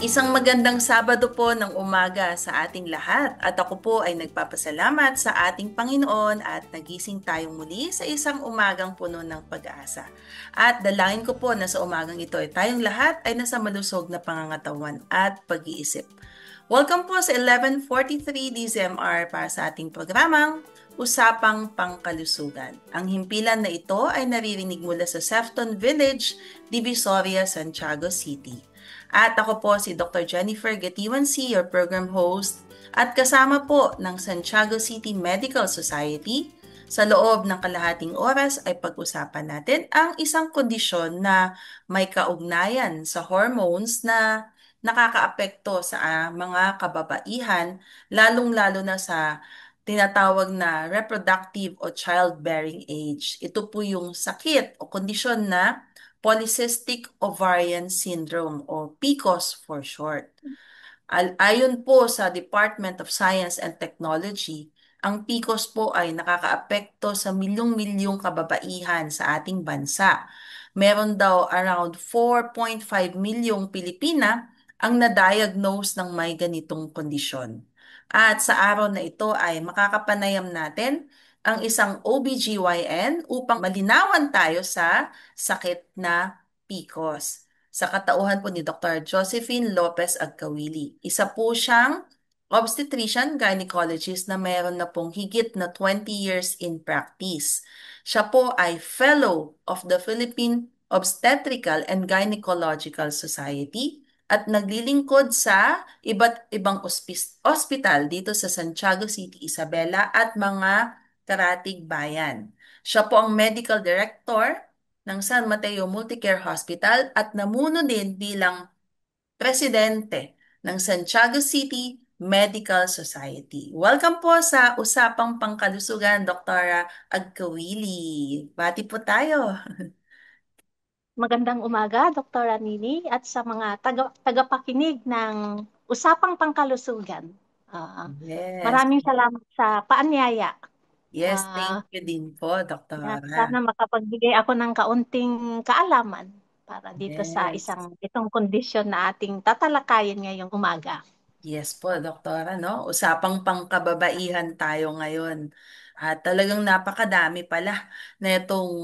Isang magandang Sabado po ng umaga sa ating lahat at ako po ay nagpapasalamat sa ating Panginoon at nagising tayong muli sa isang umagang puno ng pag-asa. At dalangin ko po na sa umagang ito ay tayong lahat ay nasa malusog na pangangatawan at pag-iisip. Welcome po sa 11:43 DZMR para sa ating programang Usapang Pangkalusugan. Ang himpilan na ito ay naririnig mula sa Sefton Village, Divisoria, Santiago City. At ako po si Dr. Jennifer Gatiwan C., your program host, at kasama po ng Santiago City Medical Society. Sa loob ng kalahating oras ay pag-usapan natin ang isang kondisyon na may kaugnayan sa hormones na nakakaapekto sa mga kababaihan, lalong-lalo na sa tinatawag na reproductive o childbearing age. Ito po yung sakit o kondisyon na Polycystic Ovarian Syndrome o PCOS for short. Ayon po sa Department of Science and Technology, ang PCOS po ay nakakaapekto sa milyong-milyong kababaihan sa ating bansa. Meron daw around 4.5 milyong Pilipina ang na-diagnose ng may ganitong kondisyon. At sa araw na ito ay makakapanayam natin ang isang OBGYN upang malinawan tayo sa sakit na PCOS sa katauhan po ni Dr. Josephine Lopez Agkawili. Isa po siyang obstetrician gynecologist na mayroon na pong higit na 20 years in practice. Siya po ay fellow of the Philippine Obstetrical and Gynecological Society at naglilingkod sa iba't ibang ospital dito sa Santiago City, Isabela at mga karatig bayan. Siya po ang medical director ng San Mateo Multicare Hospital at namuno din bilang presidente ng Santiago City Medical Society. Welcome po sa Usapang Pangkalusugan, Dr. Agkawili. Bati po tayo. Magandang umaga, Dr. Nini, at sa mga tagapakinig ng Usapang Pangkalusugan. Ah, Yes. Maraming salamat sa paanyaya. Yes, thank Ah, you din po, Sana Doktora. makapagbigay ako ng kaunting kaalaman para dito sa Yes. itong kondisyon na ating tatalakayin ngayong umaga. Yes po, Doktora, no? Usapang pangkababaihan tayo ngayon. At talagang napakadami pala na itong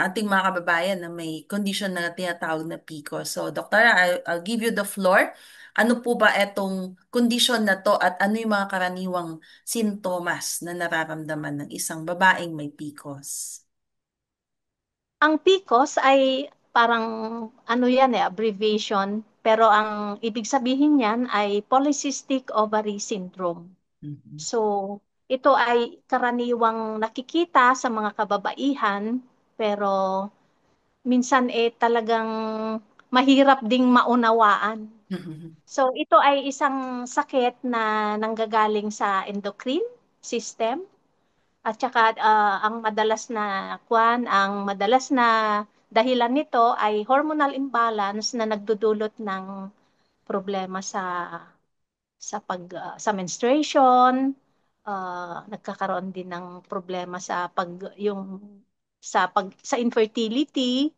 ating mga kababayan na may condition na tinatawag na PCOS. So, Doktora, I'll give you the floor. Ano po ba itong kondisyon na to at ano yung mga karaniwang sintomas na nararamdaman ng isang babaeng may PCOS? Ang PCOS ay parang ano yan abbreviation, pero ang ibig sabihin niyan ay Polycystic Ovary Syndrome. Mhm. So, ito ay karaniwang nakikita sa mga kababaihan, pero minsan talagang mahirap ding maunawaan. So, ito ay isang sakit na nanggagaling sa endocrine system at saka ang madalas na dahilan nito ay hormonal imbalance na nagdudulot ng problema sa menstruation, nagkakaroon din ng problema sa infertility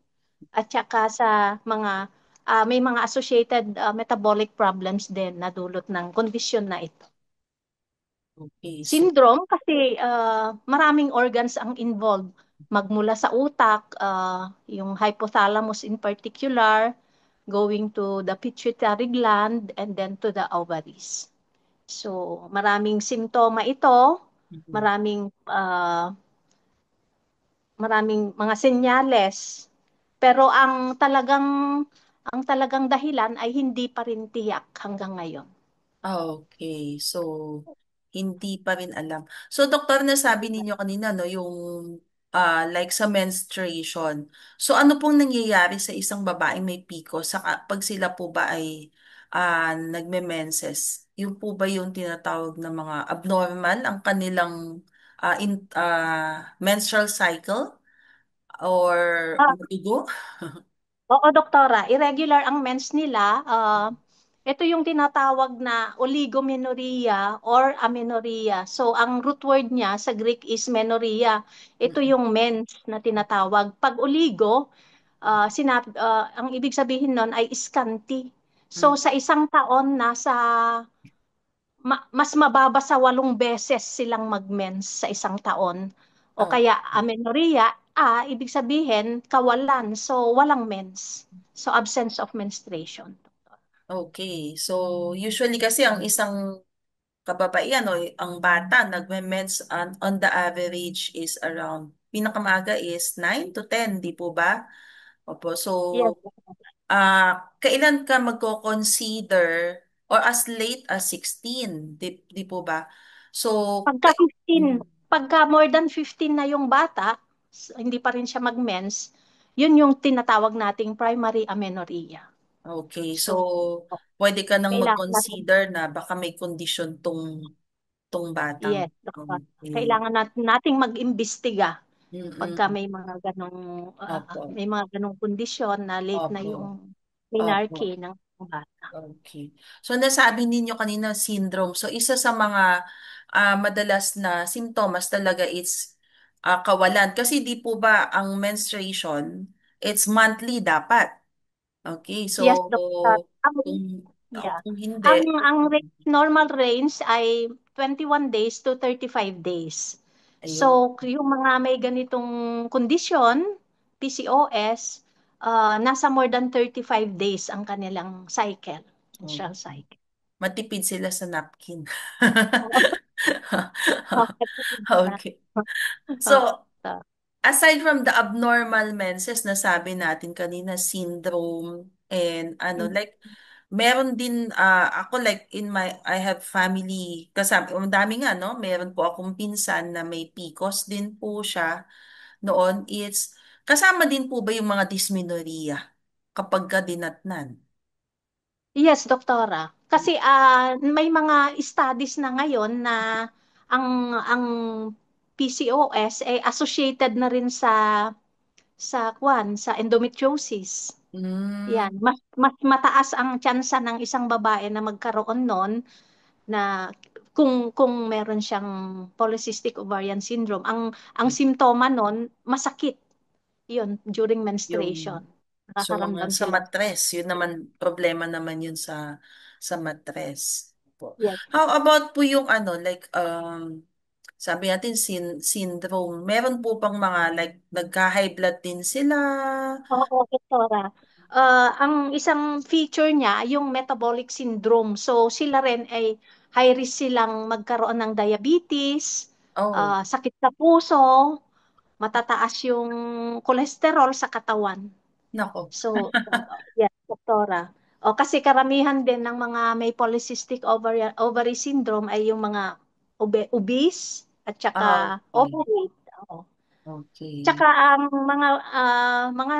at saka sa mga may mga associated metabolic problems din na dulot ng kondisyon na ito. Okay, so Syndrome kasi maraming organs ang involved. Magmula sa utak, yung hypothalamus in particular, going to the pituitary gland and then to the ovaries. So, maraming simptoma ito, mhm. maraming maraming mga senyales. Pero ang talagang dahilan ay hindi pa rin tiyak hanggang ngayon. Okay, so hindi pa rin alam. So doktor, nasabi ninyo kanina no yung like sa menstruation. So ano pong nangyayari sa isang babaeng may PCOS sa pag sila po ba ay nagme-menses? Yung po ba yung tinatawag na mga abnormal ang kanilang menstrual cycle or dugo? Oo, doktora, irregular ang mens nila. Ito yung tinatawag na oligomenorrhea or amenorrhea. So, ang root word niya sa Greek is menorrhea. Ito yung mens na tinatawag. Pag oligo, ang ibig sabihin nun ay scanty. So Mm. sa isang taon, mas mababa sa 8 beses silang mag-mens sa isang taon. O Oh, kaya amenorrhea, ibig sabihin kawalan. So walang mens. So absence of menstruation. okay. So, usually kasi ang isang kababaihan o ang bata nagme-mens on the average is around, pinakamaga is 9 to 10, di po ba? Opo. So, Yes. kailan ka magko-consider or as late as 16, di po ba? So, Pagka 15, mm, pagka more than 15 na yung bata, hindi pa rin siya mag-mens, yun yung tinatawag nating primary amenorrhea. okay. So, So, pwede ka nang kailangan natin, mag-consider na baka may kondisyon tong batang. yes, doktor. Okay. Kailangan nating mag-imbestiga pagka Mm-mm. may Opo. mga ganong kondisyon na late na Opo. yung Opo. menarche ng bata. Okay. So nasabi ninyo kanina syndrome. So isa sa mga madalas na simptomas talaga is kawalan. Kasi di po ba ang menstruation, it's monthly dapat. Okay. Yes, So doktor. kung, Yeah. kung Ang hindi, ang normal range ay 21 days to 35 days. ayun. So, yung mga may ganitong kondisyon, PCOS, nasa more than 35 days ang kanilang cycle, menstrual Okay. cycle. Matipid sila sa napkin. Okay. Okay. So, aside from the abnormal menses na sabi natin kanina, syndrome, and like, meron din, ako like, I have family, kasama, ang dami nga, no? Meron po akong pinsan na may PCOS din po siya noon. Kasama din po ba yung mga dysmenorrhea kapag ka dinatnan? Yes, doktora. Kasi may mga studies na ngayon na ang PCOS ay associated na rin sa endometriosis. Mm, Yan, mas mataas ang tsansa ng isang babae na magkaroon nun na kung meron siyang polycystic ovarian syndrome. Ang simptoma nun, masakit. 'Yun during menstruation. yung Nakakaramdam sa sila. matres, yun naman, problema naman yun sa matres po. Yes. How about po yung like, sabi natin syndrome, meron po pang mga like nagka-high blood din sila? Oo, doktora. Ang isang feature niya, yung metabolic syndrome. So, sila rin ay high risk silang magkaroon ng diabetes, Oh, sakit sa puso, matataas yung cholesterol sa katawan. nako. So, yes, doktora. O, kasi karamihan din ng mga may polycystic ovary syndrome ay yung mga obese at saka Okay. overweight. Oo. Okay. Tsaka ang mga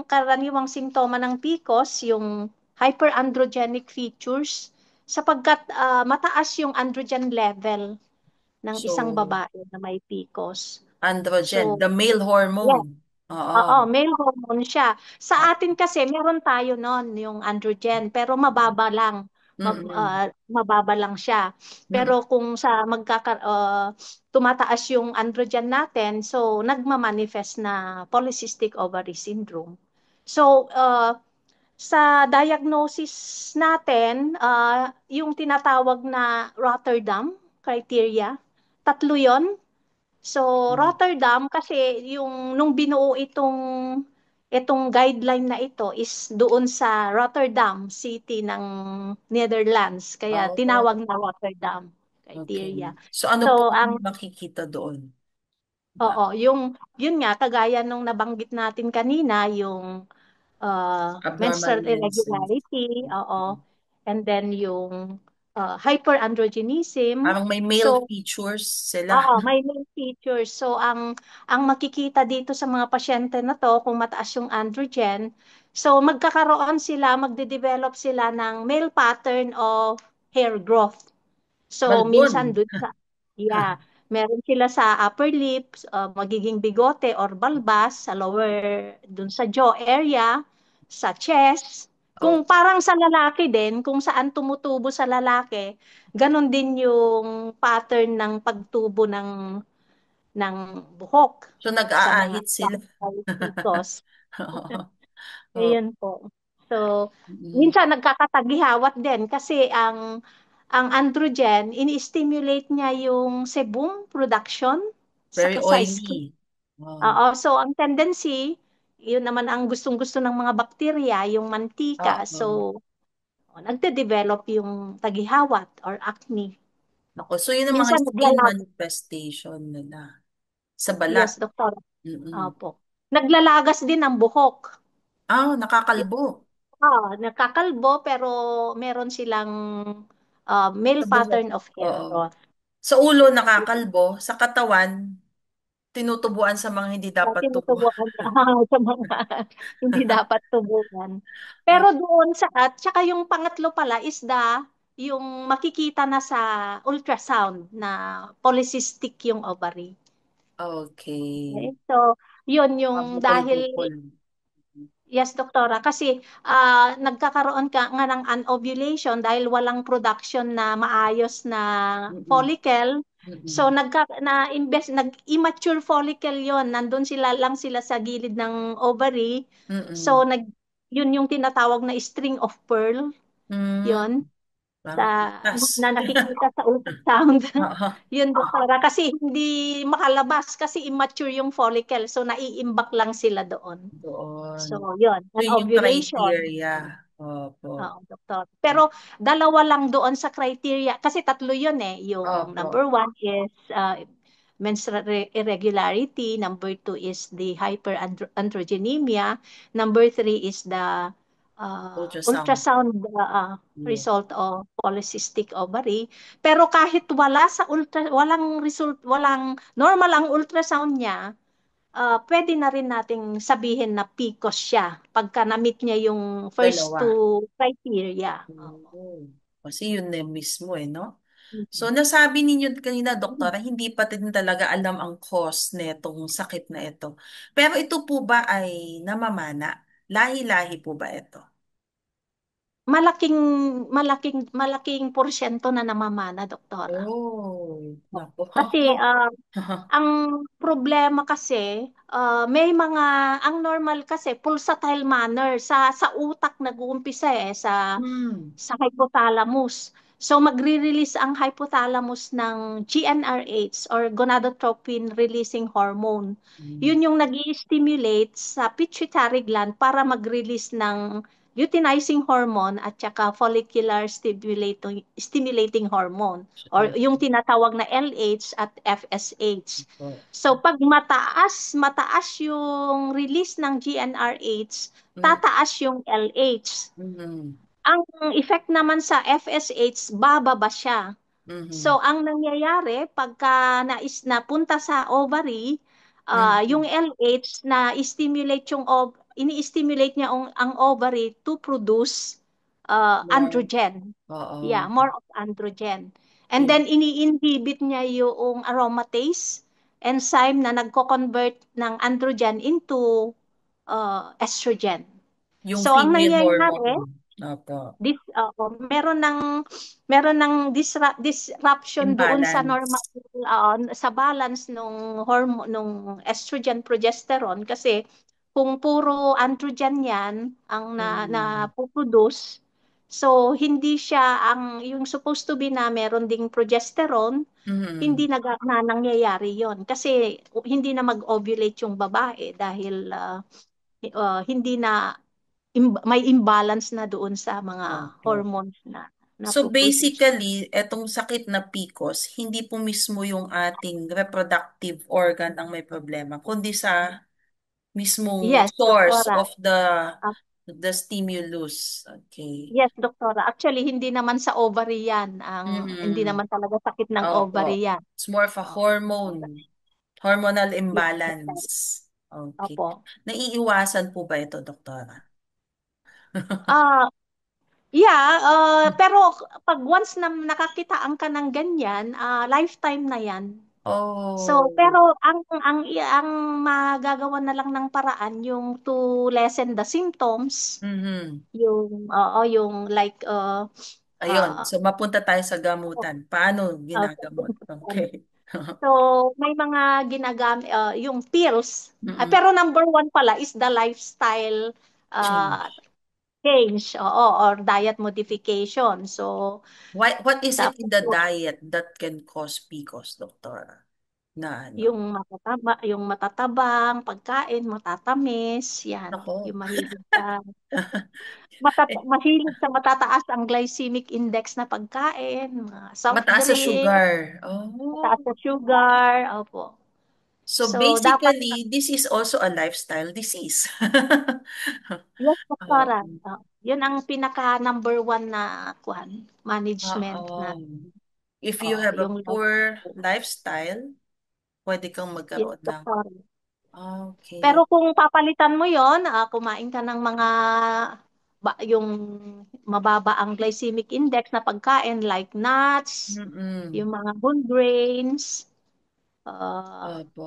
karaniwang simptoma ng PCOS, yung hyperandrogenic features, sapagkat mataas yung androgen level ng isang So, babae na may PCOS. So, androgen, the male yes. hormone. Oo, Oo. male hormone siya. Sa atin kasi, meron tayo nun, yung androgen, pero mababa lang. Mm-mm. Mababa lang siya. Mm-mm. Pero kung tumataas yung androgen natin, so nagmamanifest na polycystic ovary syndrome. So, sa diagnosis natin, yung tinatawag na Rotterdam criteria, tatlo yon. So, Rotterdam kasi yung nung binuo itong guideline na ito is doon sa Rotterdam City ng Netherlands. Kaya Oh, tinawag na Rotterdam okay. criteria. So, ano So, po ang makikita doon? Ba? oo, yun nga kagaya nung nabanggit natin kanina, yung Abnormal menstrual menses. irregularity, oo. And then yung hyperandrogenism. Parang may male So, features sila. oo, may main features. So, ang makikita dito sa mga pasyente na to, kung mataas yung androgen, so magde-develop sila ng male pattern of hair growth. So, minsan Balbon. dun sa, yeah, meron sila sa upper lips, magiging bigote or balbas, sa lower, dun sa jaw area, sa chest. Oh, Kung parang sa lalaki din, kung saan tumutubo sa lalaki, ganon din yung pattern ng pagtubo ng buhok so sa mga nag-aahit sila. vaginal. Oh, Ayun po. So, Mm. minsan nagkakatagihawat din kasi ang androgen, ini-stimulate niya yung sebum production Very sa skin. oily. Oh, Oo, so ang tendency, yun naman ang gustong-gusto ng mga bakterya, yung mantika. oo. So, nagde-develop yung tagihawat or acne. Ako, so yun ang mga Minsan skin naglalag, manifestation nila sa balat. yes, doktor. Mm-mm. Opo. Naglalagas din ang buhok. Ah, nakakalbo Nakakalbo pero meron silang male sa buhok. pattern of hair Oo. growth. Sa ulo nakakalbo, sa katawan tinutubuan sa mga hindi Na dapat tubuan. tinutubuan sa mga hindi dapat tubuan. Ah, Pero doon at saka yung pangatlo pala is yung makikita na sa ultrasound na polycystic yung ovary. Okay? okay. So, yun yung dahil. Mabukol-bukol. Yes, doktora. Kasi nagkakaroon ka nga ng anovulation dahil walang production na maayos na Mm-mm. follicle. So Mm-mm. nag-immature follicle 'yon. Nandun sila sa gilid ng ovary. Mm-mm. So yun yung tinatawag na string of pearl, Mm, 'yon parang sa pitas. na nakikita sa ultrasound. Oo. Yun, doktora, kasi hindi makalabas kasi immature yung follicle. So naiimbak lang sila doon. Doon. So, yun, an Yun yung ovulation. criteria. Opo. Oo, doktor. Pero dalawa lang doon sa criteria, kasi tatlo yun eh. Yung Opo. number one is menstrual irregularity, number two is the hyperandrogenemia, number three is the Ultrasound. ultrasound Yeah. result of polycystic ovary. Pero kahit walang result, walang normal ang ultrasound niya, pwede na rin nating sabihin na PCOS siya pagka na-meet niya yung first Dalawa. two criteria. Oo. Oo. Kasi yun na mismo eh, no? So, Mhm. nasabi ninyo kanina, doktora, hindi pa din talaga alam ang cause netong sakit na ito. Pero ito po ba ay namamana? Lahi-lahi po ba ito? Malaking malaking porsyento na namamana, doktora. Oh, nako. Kasi ang problema kasi ang normal kasi pulsatile manner sa utak nag-uumpisa Hmm. sa hypothalamus. So magre-release ang hypothalamus ng GnRH or gonadotropin releasing hormone. Hmm. Yun yung nag-i-stimulate sa pituitary gland para mag-release ng luteinizing hormone at saka follicular stimulating hormone or yung tinatawag na LH at FSH. Opo. So pag mataas yung release ng GnRH, Mm, tataas yung LH. mm, Ang effect naman sa FSH, bababa siya. mm, So, ang nangyayari pagka napunta sa ovary, yung mm. LH na ini-stimulate niya ang ovary to produce More. androgen. Yeah, Oo. more of androgen. And In, then ini-inhibit niya yung aromatase enzyme na nagko-convert ng androgen into estrogen. yung So, ang female nangyayari, hormone. Opo. meron ng disruption doon sa normal Imbalance. sa balance nung estrogen progesterone kasi kung puro androgen yan ang Mm, na so hindi siya yung supposed to be na meron ding progesterone, hindi mm. nangyayari yon kasi hindi na mag-ovulate yung babae dahil hindi na may imbalance na doon sa mga Opo. hormones na So produce. basically, etong sakit na PCOS, hindi po mismo yung ating reproductive organ ang may problema, kundi sa mismong Yes, source doktora. of the Ah, stimulus. Okay. yes, doktora. Actually, hindi naman sa ovary yan. Hindi Mm. naman talaga sakit ng ovary Opo. yan. It's more of a Oh, hormonal yes, doktora. imbalance. Okay. Opo. Naiiwasan po ba ito, doktora? Ah, yeah, pero pag once na nakakitaan ka ng ganyan, lifetime na yan. So, Oh. pero ang magagawa na lang ng paraan yung to lessen the symptoms, Mhm. yung like Ayun. uh, So, mapunta tayo sa gamutan. Paano uh, ginagamot? Okay. so may mga ginagamit yung pills. Mm-mm. Pero number one pala is the lifestyle uh, Change. change, oo, or diet modification. So, What is it in dapat the diet that can cause PCOS, Doktora? Na ano? yung matatabang pagkain, matatamis, yan. Nako. Yung mahilig sa Eh, mahilig sa matataas ang glycemic index na pagkain, mga soft mataas sa drink, sugar. mataas Oh. sa sugar, opo. So So, dapat, basically, this is also a lifestyle disease. yes, doktora. Oo. Yun ang pinaka number one na management na, Oo. If you have a yung poor lifestyle, pwede kang yes, magkaroon ng, doktora. Pero okay. kung papalitan mo yon, kumain ka ng mga yung mababa ang glycemic index na pagkain like nuts, Mm-mm. yung mga whole grains, uh, Opo.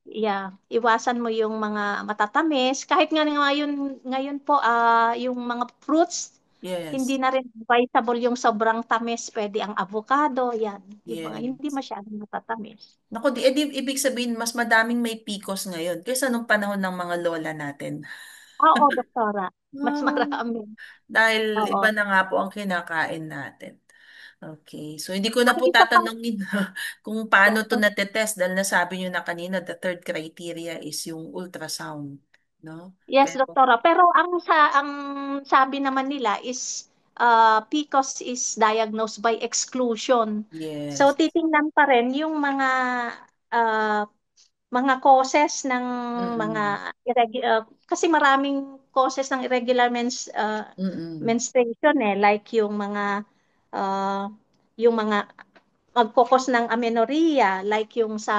yeah, iwasan mo yung mga matatamis. Kahit nga ngayon po, yung mga fruits, hindi Yes. na rin advisable yung sobrang tamis. Pwede ang avocado, yan. Yung mga hindi Yes. masyadong matatamis. Naku, ibig sabihin, mas madaming may PCOS ngayon kaysa nung panahon ng mga lola natin. Oo, doktora. Mas Ah, marami. dahil Oo. iba na nga po ang kinakain natin. Okay. So, hindi ko na Ang po isa pang tatanungin kung paano to natetest dahil nasabi nyo na kanina, the third criteria is yung ultrasound. No? Yes, Pero, doktora. Pero ang sabi naman nila is PCOS is diagnosed by exclusion. So yes. titingnan pa rin yung uh, mga causes ng mga Mm-mm. kasi maraming causes ng irregular Mm-mm. menstruation like uh, yung mga magkokos ng amenorrhea like yung sa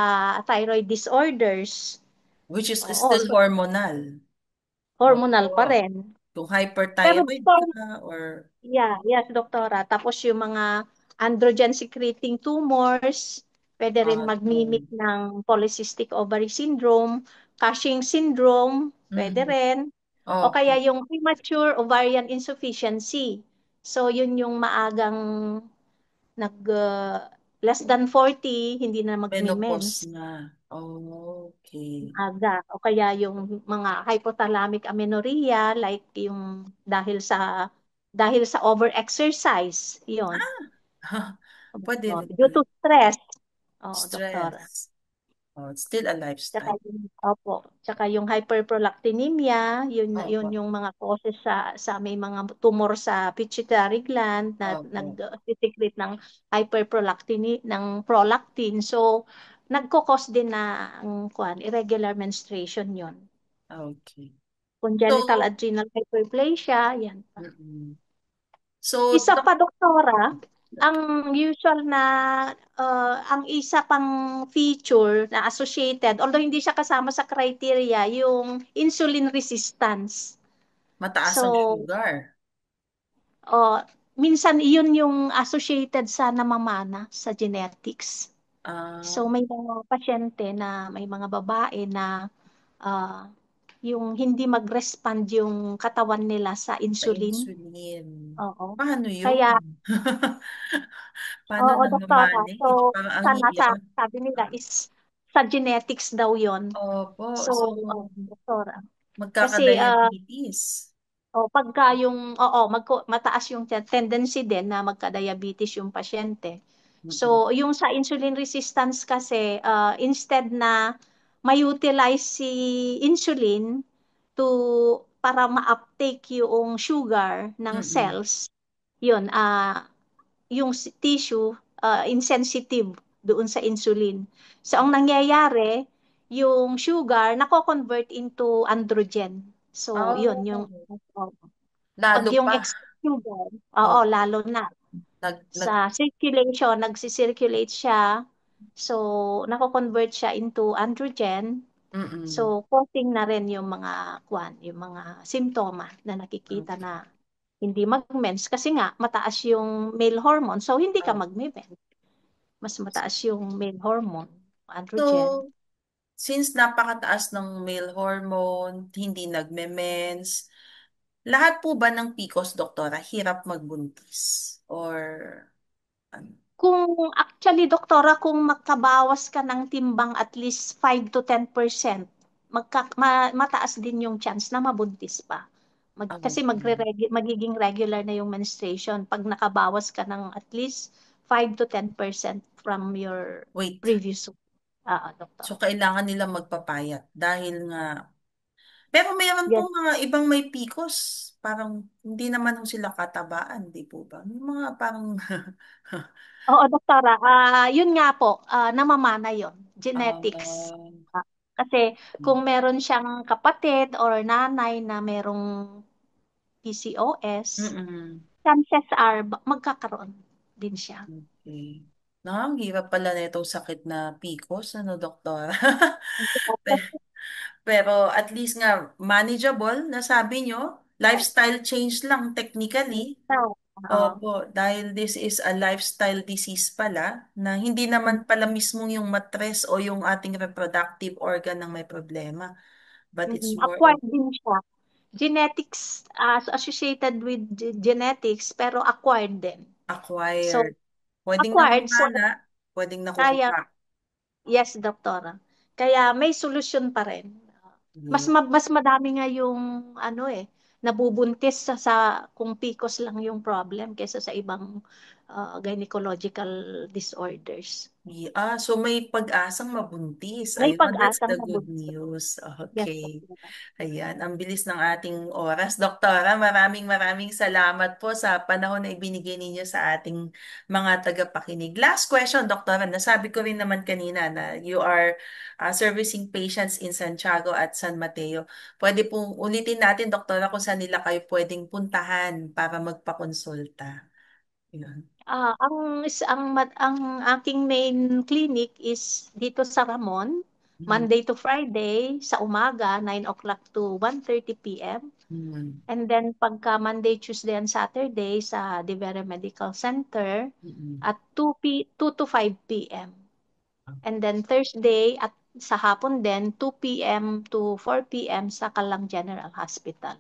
thyroid disorders. Which is Oo, still so hormonal. hormonal pa Opo. rin. Kung Pero hyperthyroid doktor, ka or... yeah, yes, doktora. Tapos yung mga androgen secreting tumors, pwede rin magmimik Yun. ng polycystic ovary syndrome, Cushing syndrome, pwede Mm. rin. O kaya Opo. yung premature ovarian insufficiency. So yun yung maagang nag less than 40, hindi na Menopause magme-mens. na. Okay. Aga. O kaya yung mga hypothalamic amenorrhea like yung dahil sa overexercise, yon. Pwede rin Due pala. to stress. Oo, doktora. Stress. Oh, it's still a Tsaka lifestyle. tsaka yung hyperprolactinemia, yun Opo. yung mga causes sa may mga tumor sa pituitary gland na Opo. nag-secrete ng ng prolactin. So, nagko-cause din na irregular menstruation yon. Okay. Congenital So, adrenal hyperplasia, yan pa. mm-mm. So, Isa pa, doktora, ang usual na, ang isa pang feature na associated, although hindi siya kasama sa criteria, yung insulin resistance. mataas So, ang sugar. uh, minsan iyon yung associated sa namamana sa genetics. So, Ah, may mga pasyente na may mga babae na uh, yung hindi mag-respond yung katawan nila sa sa insulin. insulin. Oo. Paano Kaya, yun? Paano oo, doktora. So, manage? Parang ang hirap. sabi nila is sa genetics daw yon. Opo. So, So, doktora. Kasi, magkakadiabetes. mataas yung tendency din na magka-diabetes yung pasyente. So, Mm-mm. yung sa insulin resistance kasi, instead na ma-utilize si insulin to para ma-uptake yung sugar ng Mm-mm. cells, yun, yung tissue insensitive doon sa insulin. So, ang nangyayari, yung sugar nako-convert into androgen. So, yun, Oh, oh, pag lalo yung pa. excess sugar, oo, Opo. lalo na Nag, sa nag, circulation, nagsisirculate siya. So, nako-convert siya into androgen. So, mm-mm. causing na rin yung mga simptoma na nakikita na Okay. hindi mag-mens kasi nga mataas yung male hormone. So hindi ka Oh. mag-mens. Mas mataas yung male hormone, androgen. So, since napakataas ng male hormone, hindi nagme-mens, lahat po ba ng PCOS, doktora, hirap magbuntis? Or, ano? Kung magkabawas ka ng timbang at least 5 to 10%, mataas din yung chance na mabuntis pa. Kasi Okay. magiging regular na yung menstruation pag nakabawas ka ng at least 5 to 10% from your Wait. previous doktor. So, kailangan nila magpapayat dahil nga. Pero mayroon Yes. pong mga ibang may PCOS. Parang hindi naman ho sila katabaan, di po ba? May mga parang Oo, doktora. Yun nga po, namamana yun. Genetics. ah, Ah, Kasi kung meron siyang kapatid or nanay na merong PCOS, mm-mm. chances are magkakaroon din siya. Okay. Ang hirap pala na itong sakit na PCOS, ano, doktor? Pero at least nga manageable, nasabi nyo, lifestyle change lang technically. Oo. Opo, dahil this is a lifestyle disease pala, na hindi naman pala mismo yung matres o yung ating reproductive organ ang may problema, but it's more of Acquired din siya. Genetics, associated with genetics, pero acquired din. So, acquired. Pwedeng acquired, so namamana, pwedeng kaya, nakukuha. yes, doktora. Kaya may solusyon pa rin. Yeah. Mas madami nga yung nabubuntis sa kung PCOS lang yung problem kaysa sa ibang gynecological disorders. So may pag-asang mabuntis. May Ayun, that's pag-asang the good nabuntis. news. Yes, Okay. doktora. Ayan, ang bilis ng ating oras. Doktora, maraming maraming salamat po sa panahon na ibinigay ninyo sa ating mga tagapakinig. Last question, Doktora. Nasabi ko rin naman kanina na you are servicing patients in Santiago at San Mateo. Pwede pong ulitin natin, Doktora, kung saan nila kayo pwedeng puntahan para magpakonsulta. Yun. Ang aking main clinic is dito sa Ramon, Mm, Monday to Friday sa umaga, 9 o'clock to 1:30 p.m. mm, And then pagka Monday, Tuesday, and Saturday sa Divere Medical Center mm, at 2 to 5 p.m. And then Thursday at sa hapon din, 2 p.m. to 4 p.m. sa Kalang General Hospital.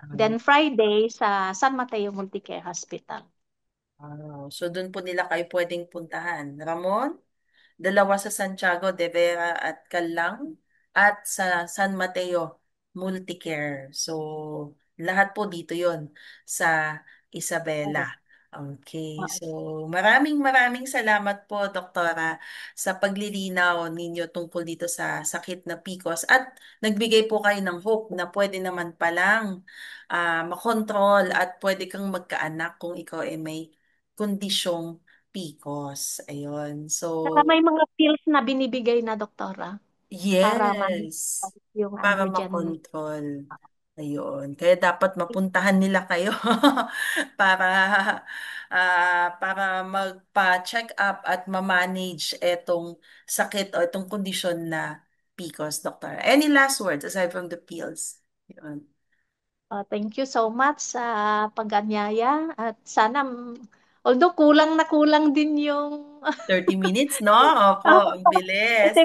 mm. Then Friday sa San Mateo Multicare Hospital. So doon po nila kayo pwedeng puntahan. Ramon, dalawa sa Santiago de Vera at Calang at sa San Mateo Multicare. So lahat po dito yon sa Isabela. Oo. Okay, Oo. so maraming maraming salamat po, Doktora, sa paglilinaw ninyo tungkol dito sa sakit na PCOS at nagbigay po kayo ng hope na pwede naman palang makontrol at pwede kang magkaanak kung ikaw ay may kondisyong PCOS. Ayun. So, Saka may mga pills na binibigay na doktora para yes. ma-manage yung Para androgen. makontrol. Ayun. Kaya dapat mapuntahan nila kayo para para magpa-check up at ma-manage etong sakit o itong kondisyon na PCOS, Doctor. Any last words aside from the pills? Yun. Thank you so much sa pag-anyaya at sana although kulang na kulang din yung 30 minutes, no? Opo, ang kasi bilis.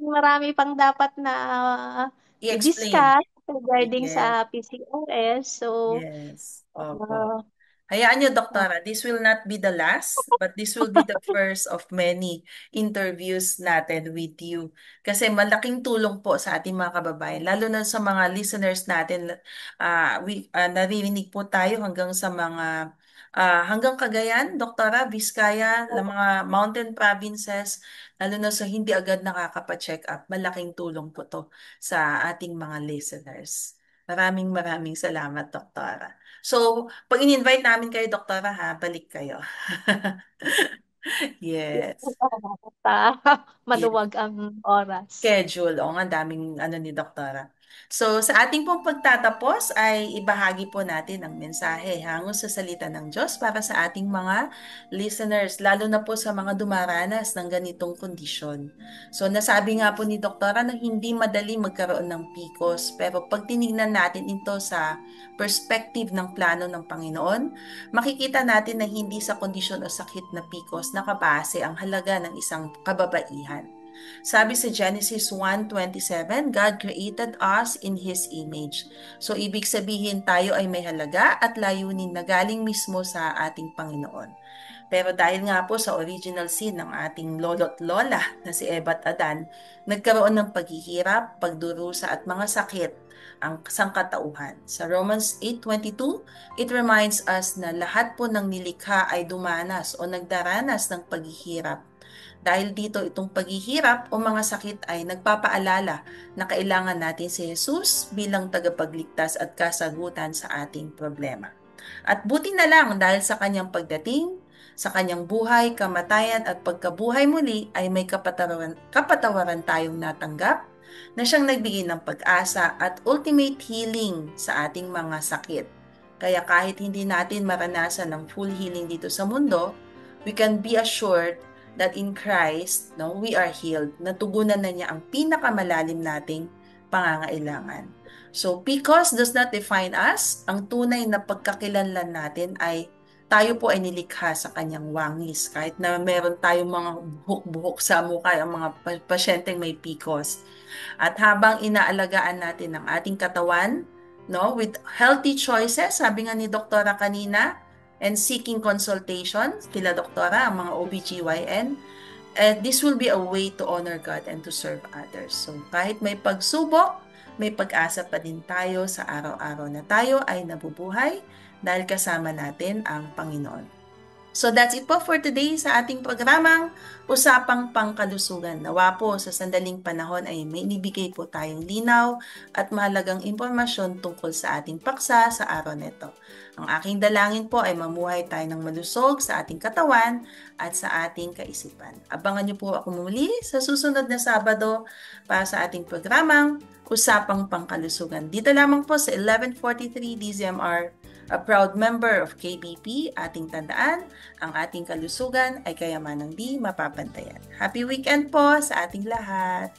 marami pang dapat na I-explain. i-discuss regarding Yes. sa PCOS. So, Yes. Opo. uh, Hayaan niyo, uh, Doktora, this will not be the last, but this will be the first of many interviews natin with you. Kasi malaking tulong po sa ating mga kababayan, lalo na sa mga listeners natin. Naririnig po tayo hanggang sa mga, hanggang Cagayan, Doktora, Vizcaya, ng mga mountain provinces, lalo na sa hindi agad nakakapa-check up. Malaking tulong po to sa ating mga listeners. Maraming maraming salamat, Doktora. So, pag in-invite namin kayo, Doktora, ha, balik kayo. Yes. para Yes. maluwag ang oras. Schedule. O, ang daming ano ni Doktora. So, sa ating pong pagtatapos ay ibahagi po natin ang mensahe hango sa salita ng Diyos para sa ating mga listeners, lalo na po sa mga dumaranas ng ganitong kondisyon. So, nasabi nga po ni Doktora na hindi madali magkaroon ng PCOS, pero pag tinignan natin ito sa perspective ng plano ng Panginoon, makikita natin na hindi sa kondisyon o sakit na PCOS nakabase ang halaga ng isang kababaihan. Sabi sa Genesis 1:27, God created us in His image. So, ibig sabihin tayo ay may halaga at layunin na galing mismo sa ating Panginoon. Pero dahil nga po sa original sin ng ating lolo't lola na si Eva at Adan, nagkaroon ng paghihirap, pagdurusa at mga sakit ang sangkatauhan. Sa Romans 8:22, it reminds us na lahat po ng nilikha ay dumanas o nagdaranas ng paghihirap. Dahil dito itong paghihirap o mga sakit ay nagpapaalala na kailangan natin si Jesus bilang tagapagligtas at kasagutan sa ating problema. At buti na lang dahil sa kanyang pagdating, sa kanyang buhay, kamatayan at pagkabuhay muli ay may kapatawaran tayong natanggap na siyang nagbigay ng pag-asa at ultimate healing sa ating mga sakit. Kaya kahit hindi natin maranasan ng full healing dito sa mundo, we can be assured that in Christ, no, we are healed. Natugunan na niya ang pinakamalalim nating pangangailangan. So, because does not define us, ang tunay na pagkakilanlan natin ay tayo po ay nilikha sa kanyang wangis. Kahit na meron tayong mga buhok-buhok sa mukha, ang mga pasyenteng may PCOS. At habang inaalagaan natin ang ating katawan, no, with healthy choices, sabi nga ni Doktora kanina, and seeking consultation, kila doktora, ang mga OBGYN, this will be a way to honor God and to serve others. So kahit may pagsubok, may pag-asa pa din tayo sa araw-araw na tayo ay nabubuhay dahil kasama natin ang Panginoon. So that's it po for today sa ating programang Usapang Pangkalusugan. Nawa po sa sandaling panahon ay may inibigay po tayong linaw at mahalagang impormasyon tungkol sa ating paksa sa araw nito. Ang aking dalangin po ay mamuhay tayo ng malusog sa ating katawan at sa ating kaisipan. Abangan niyo po ako muli sa susunod na Sabado para sa ating programang Usapang Pangkalusugan. Dito lamang po sa 1143 DZMR, a proud member of KBP. Ating tandaan, ang ating kalusugan ay kayamanang di mapapantayan. Happy weekend po sa ating lahat!